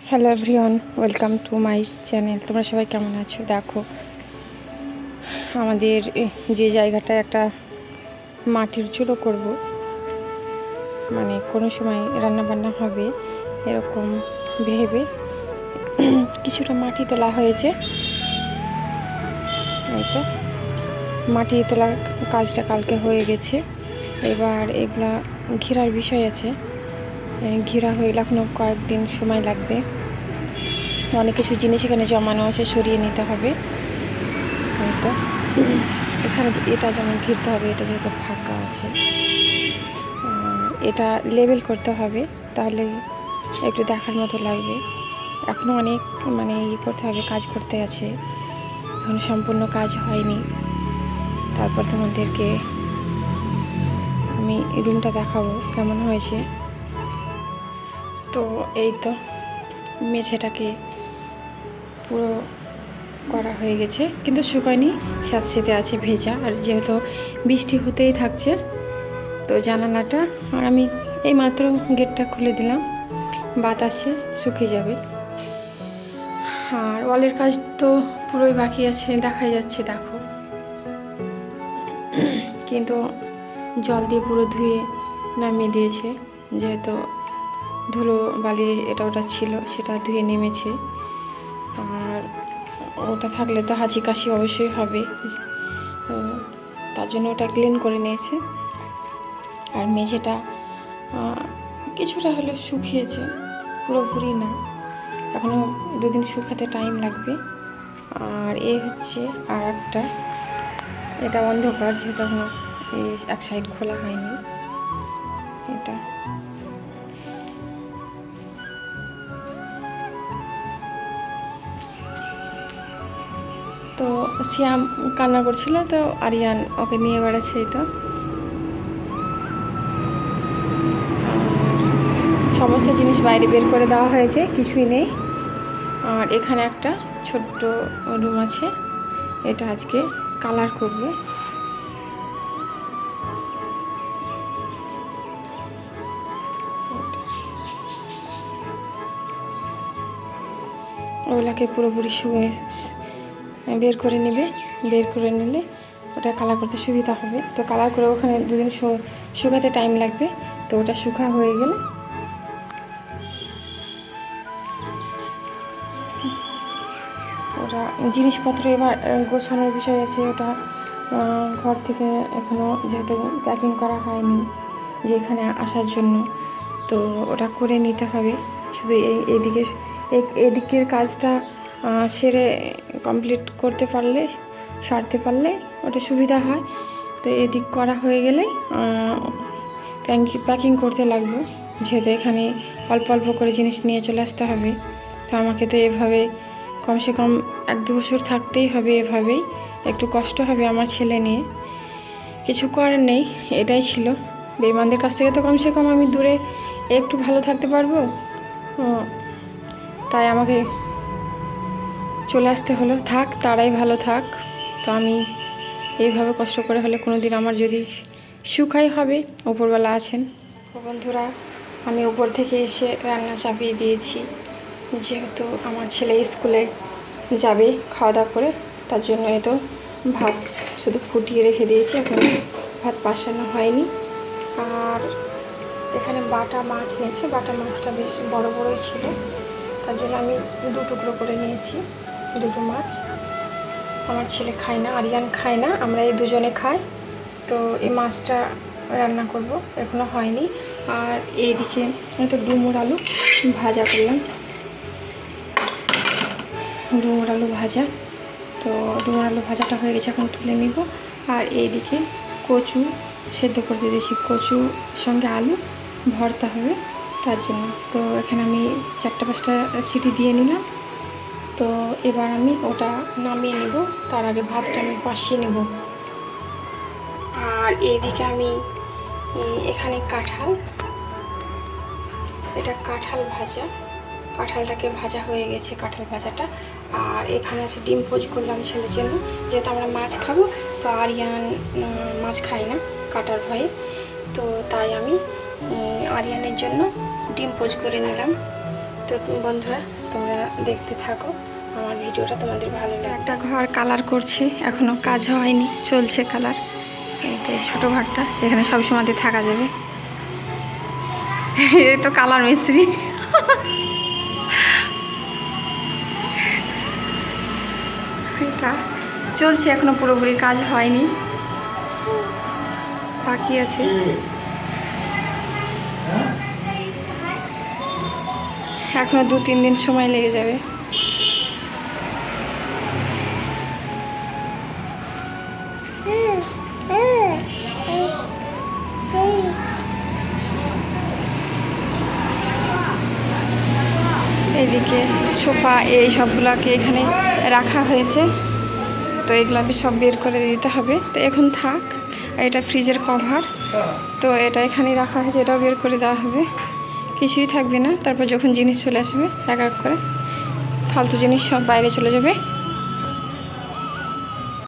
Hello everyone, welcome to my channel. তোমরা সবাই কেমন আছো? দেখো, আমাদের যে জায়গাটায় একটা মাটির চুলো করব, মানে কোনো সময় রান্না বান্না হবে এরকম ভেবে কিছুটা মাটি তোলা হয়েছে। এই তো মাটি তোলার কাজটা কালকে হয়ে গেছে। এবার এগুলা ঘেরার বিষয় আছে, ঘেরা হয়ে গেলে এখনও কয়েকদিন সময় লাগবে। অনেক কিছু জিনিস এখানে জমানো আছে, সরিয়ে নিতে হবে। হয়তো এখানে এটা যেমন ঘিরতে হবে, এটা যেহেতু ফাঁকা আছে, এটা লেবেল করতে হবে, তাহলে একটু দেখার মতো লাগবে। এখনও অনেক করতে হবে, কাজ করতে আছে, এখন সম্পূর্ণ কাজ হয়নি। তারপর তোমাদেরকে আমি রুমটা দেখাবো কেমন হয়েছে। তো এই তো মেঝেটাকে পুরো করা হয়ে গেছে, কিন্তু শুকায়নি, স্যাঁতসেঁতে আছে, ভেজা। আর যেহেতু বৃষ্টি হতেই থাকছে, তো জানালাটা আর আমি এই মাত্র গেটটা খুলে দিলাম, বাতাসে শুকিয়ে যাবে। আর ওয়ালের কাজ তো পুরোই বাকি আছে, দেখাই যাচ্ছে, দেখো। কিন্তু জল দিয়ে পুরো ধুয়ে নামিয়ে দিয়েছে, যেহেতু ধুলো বালি এটা ওটা ছিল, সেটা ধুয়ে নেমেছে। আর ওটা থাকলে তো হাঁচি কাশি অবশ্যই হবে, তার জন্য ওটা ক্লিন করে নিয়েছে। আর মেঝেটা কিছুটা হলে শুকিয়েছে, পুরোপুরি না, এখনও 2 দিন শুকাতে টাইম লাগবে। আর হচ্ছে আর একটা, এটা অন্ধকার, যেহেতু এখনও এক সাইড খোলা হয়নি। এটা তো শ্যাম কান্না করছিল, তো আরিয়ান ওকে নিয়ে বেড়াচ্ছে। তো সমস্ত জিনিস বাইরে বের করে দেওয়া হয়েছে, কিছুই নেই। আর এখানে একটা ছোট্ট রুম আছে, এটা আজকে কালার করবে। ওগুলাকে পুরোপুরি বের করে নেবে, বের করে নিলে ওটা কালার করতে সুবিধা হবে। তো কালার করে ওখানে 2 দিন শুকাতে টাইম লাগবে। তো ওটা শুকা হয়ে গেলে ওটা জিনিসপত্র এবার গোছানোর বিষয় আছে। ওটা ঘর থেকে এখনও যেহেতু প্যাকিং করা হয়নি যে এখানে আসার জন্য, তো ওটা করে নিতে হবে। শুধু এদিকের কাজটা সেরে কমপ্লিট করতে পারলে, সারতে পারলে ওটা সুবিধা হয়। তো এদিক করা হয়ে গেলেই প্যাকিং করতে লাগবে, যেহেতু এখানে অল্প অল্প করে জিনিস নিয়ে চলে আসতে হবে। তো আমাকে তো এভাবে কমসে কম 1-2 বছর থাকতেই হবে। এভাবেই একটু কষ্ট হবে আমার ছেলে নিয়ে, কিছু করার নেই। এটাই ছিল, বেঈমানদের কাছ থেকে তো কমসে কম আমি দূরে একটু ভালো থাকতে পারবো। তাই আমাকে চলে আসতে হলো। থাক, তারাই ভালো থাক। তো আমি এইভাবে কষ্ট করে হলে কোনো দিন আমার যদি সুখাই হবে, ওপরবেলা আছেন। বন্ধুরা, আমি উপর থেকে এসে রান্না চাপিয়ে দিয়েছি, যেহেতু আমার ছেলে স্কুলে যাবে খাওয়া দাওয়া করে, তার জন্য এতো ভাত শুধু ফুটিয়ে রেখে দিয়েছি, এখন ভাত বসানো হয়নি। আর এখানে বাটা মাছ নিয়েছে, বাটা মাছটা বেশ বড় বড়ই ছিল, তার জন্য আমি 2 টুকরো করে নিয়েছি। 2টো মাছ। আমার ছেলে খায় না, আরিয়ান খায় না, আমরা এই দুজনে খাই। তো এই মাছটা রান্না করব, এখনও হয়নি। আর এইদিকে একটা ডুমুর আলু ভাজা করলাম, ডুমুর আলু ভাজা। তো ডুমুর আলু ভাজাটা হয়ে গেছে, এখন তুলে নিব। আর এইদিকে কচু সেদ্ধ করে দিয়েছি, কচু সঙ্গে আলু ভর্তা হবে তার জন্য। তো এখানে আমি 4-5টা সিটি দিয়ে নিলাম। তো এবার আমি ওটা নামিয়ে নেব, তার আগে ভাতটা আমি কষিয়ে নেব। আর এইদিকে আমি এখানে কাঁঠাল, এটা কাঁঠাল ভাজা, কাঁঠালটাকে ভাজা হয়ে গেছে, কাঁঠাল ভাজাটা। আর এখানে আছে ডিম পোচ করলাম ছেলের জন্য, যেহেতু আমরা মাছ খাবো, তো আরিয়ান মাছ খায় না কাটার ভয়ে, তো তাই আমি আরিয়ানের জন্য ডিম পোচ করে নিলাম। তো বন্ধুরা তোমরা দেখতে থাকো আমার ভিডিওটা, তোমাদের ভালো লাগে। একটা ঘর কালার করছে, এখনো কাজ হয়নি, চলছে কালার। এই তো ছোটো ঘরটা যেখানে সবসময় থাকা যাবে। এই তো কালার মিস্ত্রি। এটা চলছে, এখনো পুরোপুরি কাজ হয়নি, বাকি আছে। এখনো 2-3 দিন সময় লেগে যাবে। এইদিকে সোফা এই সবগুলোকে এখানে রাখা হয়েছে, তো এগুলো সব বের করে দিতে হবে। তো এখন থাক। এটা ফ্রিজের কভার, তো এটা এখানেই রাখা হয়েছে, এটাও বের করে দেওয়া হবে, কিছুই থাকবে না। তারপর যখন জিনিস চলে আসবে এক এক করে ফালতু জিনিস সব বাইরে চলে যাবে।